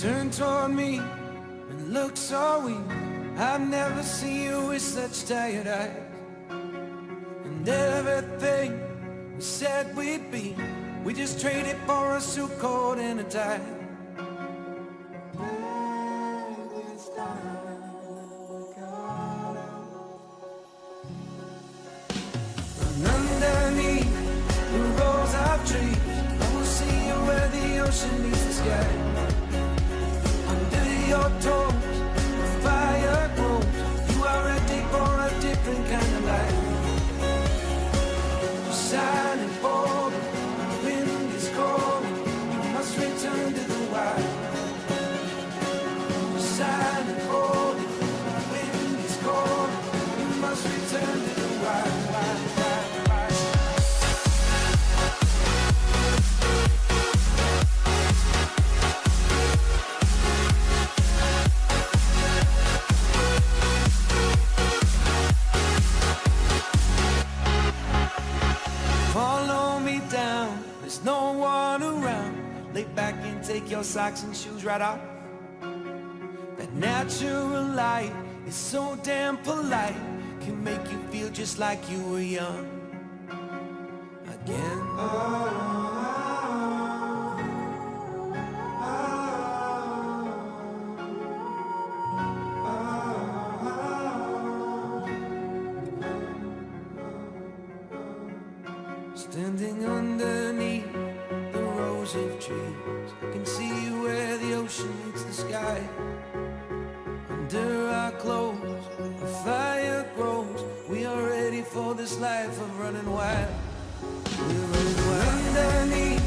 Turn toward me and look so weak. I've never seen you with such tired eyes. And everything we said we'd be, we just traded for a suit coat and a tie. And underneath the rows of trees, I will see you where the ocean meets the sky. Under your toes, the fire grows. You are ready for a different kind of life. You're silent, bold, the wind is cold. You must return to the wild. You're silent, bold, the wind is cold. You must return to the wild, wild, wild, wild. Follow me down, there's no one around. Lay back and take your socks and shoes right off. That natural light is so damn polite, can make you feel just like you were young again. Standing underneath the rows of trees, I can see where the ocean meets the sky. Under our clothes, the fire grows. We are ready for this life of running wild. We're running wild. Underneath